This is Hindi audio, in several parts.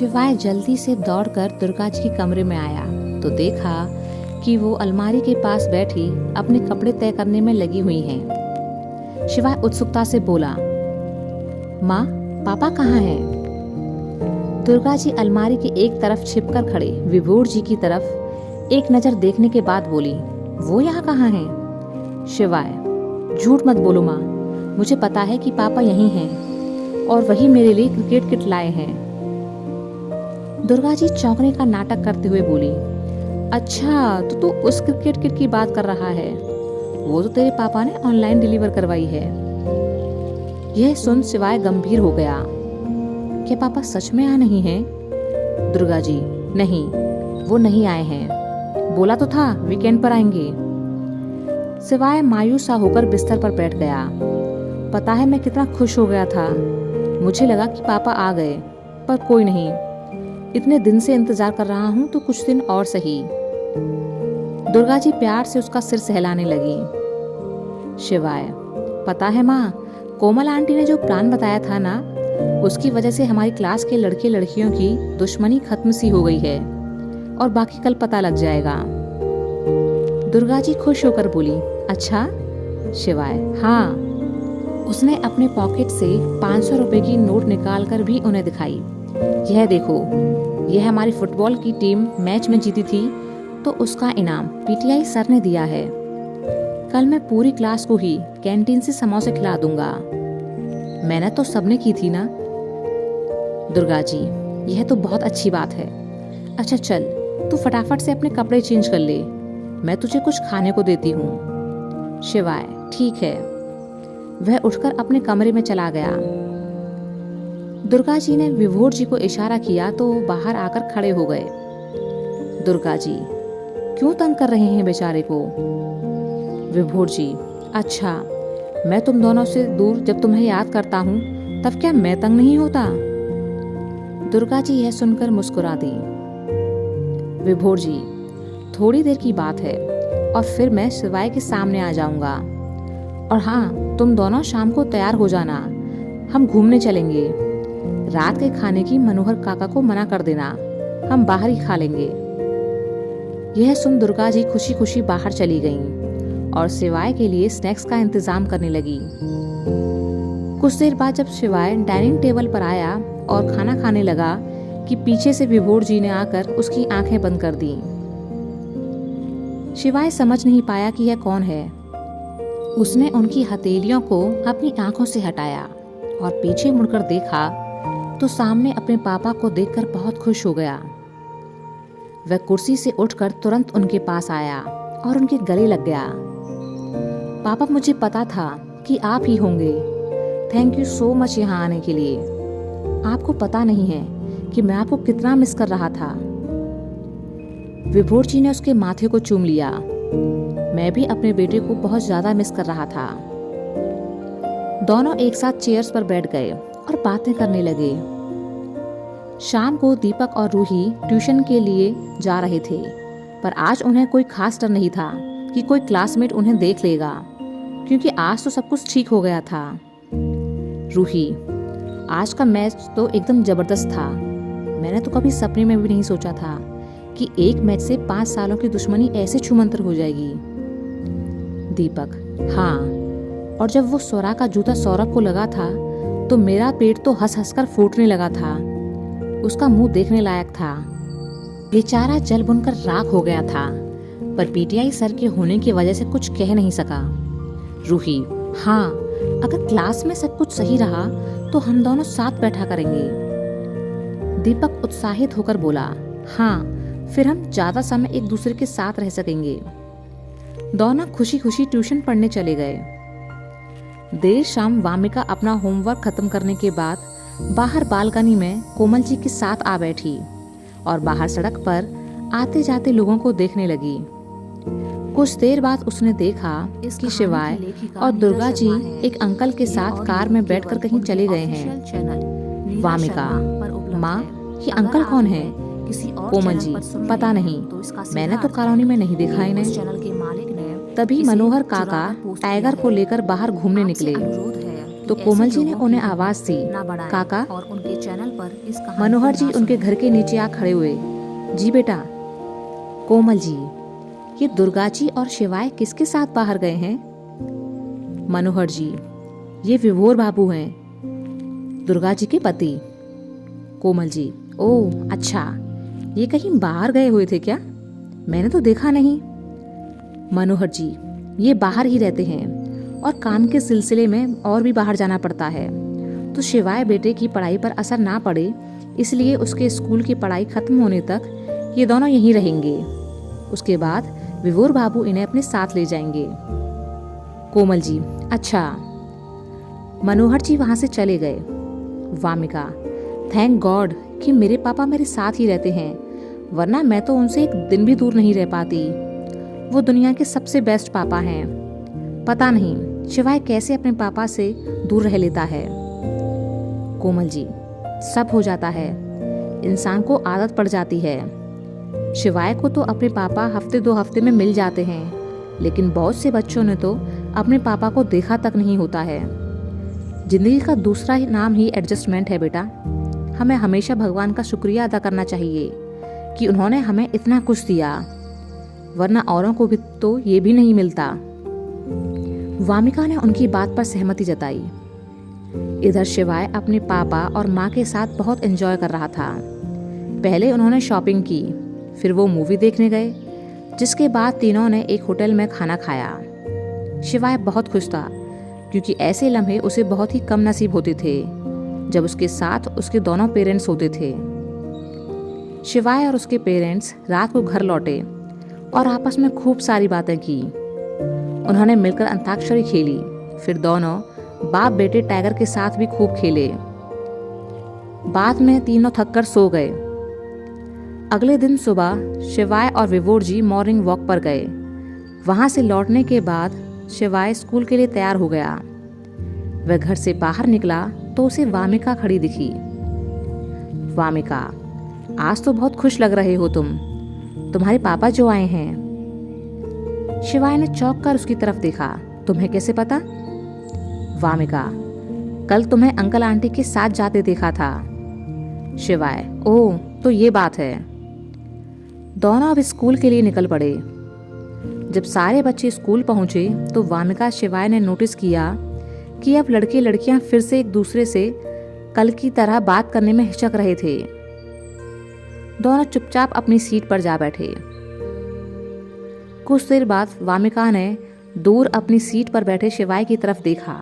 शिवाय जल्दी से दौड़कर दुर्गा जी के कमरे में आया तो देखा कि वो अलमारी के पास बैठी अपने कपड़े तय करने में लगी हुई हैं। शिवाय उत्सुकता से बोला, माँ, पापा कहाँ हैं? दुर्गा जी अलमारी के एक तरफ छिपकर खड़े विभोर जी की तरफ एक नजर देखने के बाद बोली, वो यहाँ कहाँ हैं? शिवाय, झूठ मत बोलो माँ, मुझे पता है कि पापा यहीं हैं और वही मेरे लिए क्रिकेट किट लाए हैं। दुर्गा जी चौंकने का नाटक करते हुए बोली, अच्छा तो तू उस क्रिकेट किट की बात कर रहा है, वो तो तेरे पापा ने ऑनलाइन डिलीवर करवाई है। यह सुन शिवाय गंभीर हो गया। क्या पापा सच में आ नहीं हैं? दुर्गा जी, नहीं, वो नहीं आए हैं, बोला तो था वीकेंड पर आएंगे। शिवाय मायूस सा होकर बिस्तर पर बैठ गया। पता है मैं कितना खुश हो गया था। मुझे लगा कि पापा आ गए, पर कोई नहीं। इतने दिन से इंतजार कर रहा हूँ तो कुछ दिन और सही। दुर्गा जी प्यार से उसका सिर सहलाने लगी। शिवाय, पता है माँ, कोमल आंटी ने जो प्लान बताया था ना, उसकी वजह से हमारी क्लास के लड़के लड़कियों की दुश्मनी खत्म सी हो गई है और बाकी कल पता लग जाएगा। दुर्गा जी खुश होकर बोली, अच्छा? शिवाय, हाँ। उसने अपने पॉकेट से 500 रुपए की नोट निकालकर भी उन्हें दिखाई। यह देखो, यह हमारी फुटबॉल की टीम मैच में जीती थी तो उसका इनाम पीटीआई सर ने दिया है। कल मैं पूरी क्लास को ही कैंटीन से समोसे खिला दूंगा। मेहनत तो सबने की थी ना। दुर्गा जी, यह तो बहुत अच्छी बात है। अच्छा चल, तू फटाफट से अपने कपड़े चेंज कर ले, मैं तुझे कुछ खाने को देती हूँ। शिवाय, ठीक है। वह उठकर अपने कमरे में चला गया। दुर्गा जी ने विभोर जी को इशारा किया तो बाहर आकर खड़े हो गए। दुर्गा जी, क्यों तंग कर रहे हैं बेचारे को? विभोर जी, अच्छा, मैं तुम दोनों से दूर जब तुम्हें याद करता हूँ तब क्या मैं तंग नहीं होता? दुर्गा जी यह सुनकर मुस्कुरा दी। विभोर जी, थोड़ी देर की बात है और फिर मैं शिवाय के सामने आ जाऊंगा। और हाँ, तुम दोनों शाम को तैयार हो जाना, हम घूमने चलेंगे। रात के खाने की मनोहर काका को मना कर देना, हम बाहर ही खा लेंगे। यह सुन दुर्गा जी खुशी खुशी बाहर चली गईं और शिवाय के लिए स्नैक्स का इंतजाम करने लगी। कुछ देर बाद जब शिवाय डाइनिंग टेबल पर आया और खाना खाने लगा कि पीछे से विभोर जी ने आकर उसकी आंखें बंद कर दी। शिवाय समझ नहीं पाया कि यह कौन है। उसने उनकी हथेलियों को अपनी आंखों से हटाया और पीछे मुड़कर देखा तो सामने अपने पापा को देखकर बहुत खुश हो गया। वह कुर्सी से उठकर तुरंत उनके पास आया और उनके गले लग गया। पापा, मुझे पता था कि आप ही होंगे। थैंक यू सो मच यहाँ आने के लिए। आपको पता नहीं है कि मैं आपको कितना मिस कर रहा था। विभोर जी ने उसके माथे को चूम लिया। मैं भी अपने बेटे को बहुत ज्यादा मिस कर रहा था। दोनों एक साथ चेयर्स पर बैठ गए और बातें करने लगे। शाम को दीपक और रूही ट्यूशन के लिए जा रहे थे, पर आज उन्हें कोई खास डर नहीं था कि कोई क्लासमेट उन्हें देख लेगा, क्योंकि आज तो सब कुछ ठीक हो गया था। रूही, आज का मैच तो एकदम जबरदस्त था। मैंने तो कभी सपने में भी नहीं सोचा था कि एक मैच से 5 सालों की दुश्मनी ऐसे छूमंतर हो जाएगी। दीपक, हाँ, और जब वो स्वरा का जूता सौरभ को लगा था तो मेरा पेट तो हंस हंस कर फूटने लगा था। उसका मुंह देखने लायक था। बेचारा जल बुनकर राख हो गया था, पर पीटीआई सर के होने की वजह से कुछ कह नहीं सका। रूही, हाँ, अगर क्लास में सब कुछ सही रहा तो हम दोनों साथ बैठा करेंगे। दीपक उत्साहित होकर बोला, हाँ, फिर हम ज्यादा समय एक दूसरे के साथ रह सकेंगे। दोनों खुशी खुशी ट्यूशन पढ़ने चले गए। देर शाम वामिका अपना होमवर्क खत्म करने के बाद बाहर बालकनी में कोमल जी के साथ आ बैठी और बाहर सड़क पर आते जाते लोगों को देखने लगी। कुछ देर बाद उसने देखा कि शिवाय और दुर्गा जी एक अंकल के साथ कार में बैठकर कहीं चले गए हैं। वामिका, माँ, ये अंकल कौन है? कोमल जी, पता नहीं, मैंने तो कॉलोनी में नहीं देखा इन्हें। तभी मनोहर काका टाइगर को लेकर बाहर घूमने निकले। तो कोमल जी ने उन्हें आवाज दी, काका। और उनके चैनल पर इस कहानी मनोहर जी उनके घर के नीचे आ खड़े हुए। जी बेटा। कोमल जी, ये दुर्गा जी और शिवाय किसके साथ बाहर गए हैं? मनोहर जी, ये विभोर बाबू हैं, दुर्गा जी के पति। कोमल जी, ओह अच्छा, ये कहीं बाहर गए हुए थे क्या? मैंने तो देखा नहीं। मनोहर जी, ये बाहर ही रहते हैं और काम के सिलसिले में और भी बाहर जाना पड़ता है, तो शिवाय बेटे की पढ़ाई पर असर ना पड़े इसलिए उसके स्कूल की पढ़ाई खत्म होने तक ये दोनों यहीं रहेंगे। उसके बाद विभोर बाबू इन्हें अपने साथ ले जाएंगे। कोमल जी, अच्छा। मनोहर जी वहां से चले गए। वामिका, थैंक गॉड कि मेरे पापा मेरे साथ ही रहते हैं, वरना मैं तो उनसे एक दिन भी दूर नहीं रह पाती। वो दुनिया के सबसे बेस्ट पापा हैं। पता नहीं शिवाय कैसे अपने पापा से दूर रह लेता है। कोमल जी, सब हो जाता है, इंसान को आदत पड़ जाती है। शिवाय को तो अपने पापा हफ्ते 2 हफ्ते में मिल जाते हैं, लेकिन बहुत से बच्चों ने तो अपने पापा को देखा तक नहीं होता है। जिंदगी का दूसरा ही नाम ही एडजस्टमेंट है बेटा। हमें हमेशा भगवान का शुक्रिया अदा करना चाहिए कि उन्होंने हमें इतना कुछ दिया, वरना औरों को भी तो ये भी नहीं मिलता। वामिका ने उनकी बात पर सहमति जताई। इधर शिवाय अपने पापा और माँ के साथ बहुत एंजॉय कर रहा था। पहले उन्होंने शॉपिंग की, फिर वो मूवी देखने गए, जिसके बाद तीनों ने एक होटल में खाना खाया। शिवाय बहुत खुश था क्योंकि ऐसे लम्हे उसे बहुत ही कम नसीब होते थे जब उसके साथ उसके दोनों पेरेंट्स होते थे। शिवाय और उसके पेरेंट्स रात को घर लौटे और आपस में खूब सारी बातें की। उन्होंने मिलकर अंताक्षरी खेली, फिर दोनों बाप बेटे टाइगर के साथ भी खूब खेले। बाद में तीनों थककर सो गए। अगले दिन सुबह शिवाय और विभोर जी मॉर्निंग वॉक पर गए। वहां से लौटने के बाद शिवाय स्कूल के लिए तैयार हो गया। वह घर से बाहर निकला तो उसे वामिका खड़ी दिखी। वामिका, आज तो बहुत खुश लग रहे हो तुम, तुम्हारे पापा जो आए हैं। शिवाय ने चौंक कर उसकी तरफ देखा। तुम्हें कैसे पता? वामिका, कल तुम्हें अंकल आंटी के साथ जाते देखा था। शिवाय, ओह तो ये बात है। दोनों अब स्कूल के लिए निकल पड़े। जब सारे बच्चे स्कूल पहुंचे तो वामिका शिवाय ने नोटिस किया कि अब लड़के लड़कियां फिर से एक दूसरे से कल की तरह बात करने में हिचक रहे थे। दोनों चुपचाप अपनी सीट पर जा बैठे। कुछ देर बाद वामिका ने दूर अपनी सीट पर बैठे शिवाय की तरफ देखा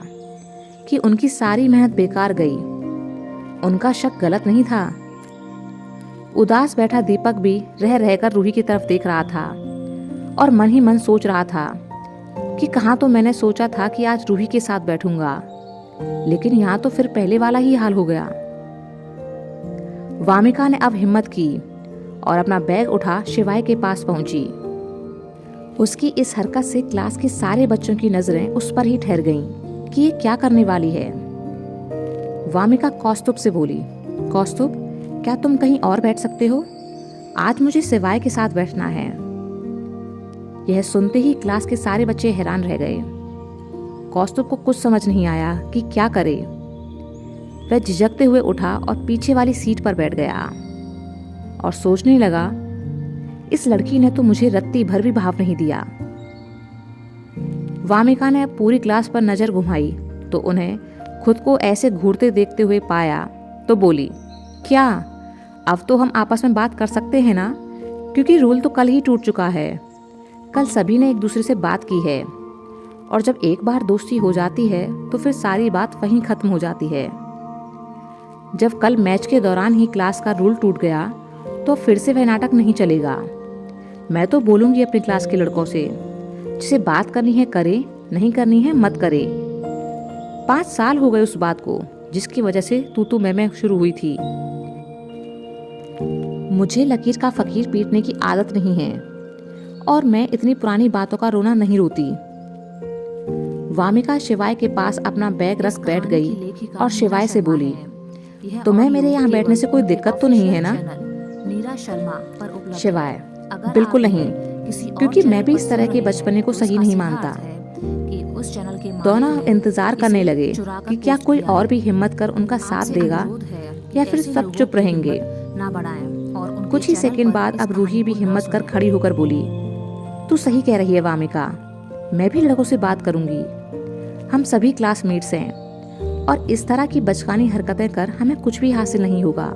कि उनकी सारी मेहनत बेकार गई। उनका शक गलत नहीं था। उदास बैठा दीपक भी रह रहकर रूही की तरफ देख रहा था और मन ही मन सोच रहा था कि कहाँ तो मैंने सोचा था कि आज रूही के साथ बैठूंगा, लेकिन यहाँ तो फिर पहले वाला ही हाल हो गया। वामिका ने अब हिम्मत की और अपना बैग उठा शिवाय के पास पहुंची। उसकी इस हरकत से क्लास के सारे बच्चों की नजरें उस पर ही ठहर गईं कि ये क्या करने वाली है। वामिका कौस्तुभ से बोली, कौस्तुभ, क्या तुम कहीं और बैठ सकते हो? आज मुझे शिवाय के साथ बैठना है। यह सुनते ही क्लास के सारे बच्चे हैरान रह गए। कौस्तुभ को कुछ समझ नहीं आया कि क्या करे। वह झिझकते हुए उठा और पीछे वाली सीट पर बैठ गया और सोचने लगा, इस लड़की ने तो मुझे रत्ती भर भी भाव नहीं दिया। वामिका ने पूरी क्लास पर नजर घुमाई तो उन्हें खुद को ऐसे घूरते देखते हुए पाया तो बोली, क्या अब तो हम आपस में बात कर सकते हैं ना? क्योंकि रूल तो कल ही टूट चुका है। कल सभी ने एक दूसरे से बात की है और जब एक बार दोस्ती हो जाती है तो फिर सारी बात वहीं खत्म हो जाती है। जब कल मैच के दौरान ही क्लास का रूल टूट गया तो फिर से वह नाटक नहीं चलेगा। मैं तो बोलूंगी अपनी क्लास के लड़कों से, जिसे बात करनी है करे, नहीं करनी है मत करे। 5 साल हो गए उस बात को जिसकी वजह से तू मैं शुरू हुई थी। मुझे लकीर का फकीर पीटने की आदत नहीं है और मैं इतनी पुरानी बातों का रोना नहीं रोती। वामिका शिवाय के पास अपना बैग रख बैठ गई और शिवाय से बोली, तुम्हें मेरे यहाँ बैठने से कोई दिक्कत तो नहीं है ना? नीरा शर्मा पर उपलब्ध। शिवाय, बिल्कुल नहीं, क्योंकि मैं भी इस तरह के बचपने को सही नहीं मानता। उस चैनल के मालिक दोनों हैं, इंतजार करने इसे लगे चुराकर कि क्या पोस्ट कोई किया और है। भी हिम्मत कर उनका साथ आपसे देगा अनुरोध है कि या फिर ऐसे सब लोगों चुप की रहेंगे। हिम्मत ना बढ़ाएं और उनके कुछ ही चैनल सेकंड पर बाद इस अब कहानी रूही भी को न हिम्मत कर सुनें। खड़ी होकर बोली, तू सही कह रही है वामिका, मैं भी लड़कों से बात करूंगी। हम सभी क्लासमेट्स हैं और इस तरह की बचकानी हरकतें कर हमें कुछ भी हासिल नहीं होगा।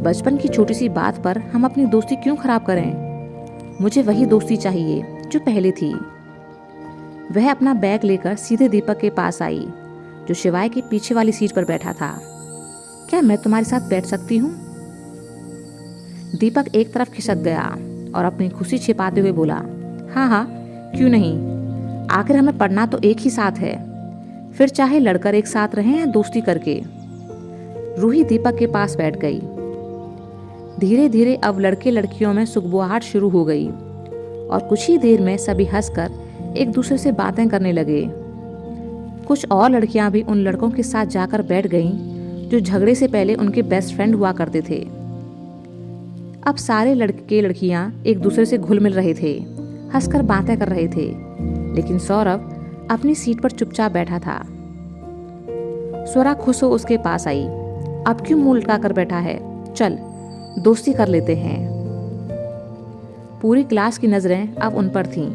बचपन की छोटी सी बात पर हम अपनी दोस्ती क्यों खराब करें? मुझे वही दोस्ती चाहिए जो पहले थी। वह अपना बैग लेकर सीधे दीपक के पास आई, जो शिवाय के पीछे वाली सीट पर बैठा था। क्या मैं तुम्हारे साथ बैठ सकती हूँ? दीपक एक तरफ खिसक गया और अपनी खुशी छिपाते हुए बोला, हाँ हाँ, क्यों नहीं, आखिर हमें पढ़ना तो एक ही साथ है, फिर चाहे लड़कर एक साथ रहें या दोस्ती करके। रूही दीपक के पास बैठ गई। धीरे धीरे अब लड़के लड़कियों में सुगबुगाहट शुरू हो गई और कुछ ही देर में सभी हंसकर एक दूसरे से बातें करने लगे। कुछ और लड़कियां भी उन लड़कों के साथ जाकर बैठ गईं जो झगड़े से पहले उनके बेस्ट फ्रेंड हुआ करते थे। अब सारे लड़के लड़कियां एक दूसरे से घुल मिल रहे थे, हंसकर बातें कर रहे थे, लेकिन सौरभ अपनी सीट पर चुपचाप बैठा था। स्वरा खुश हो उसके पास आई। अब क्यों मुंह लटका कर बैठा है, चल दोस्ती कर लेते हैं। पूरी क्लास की नजरें अब उन पर थीं।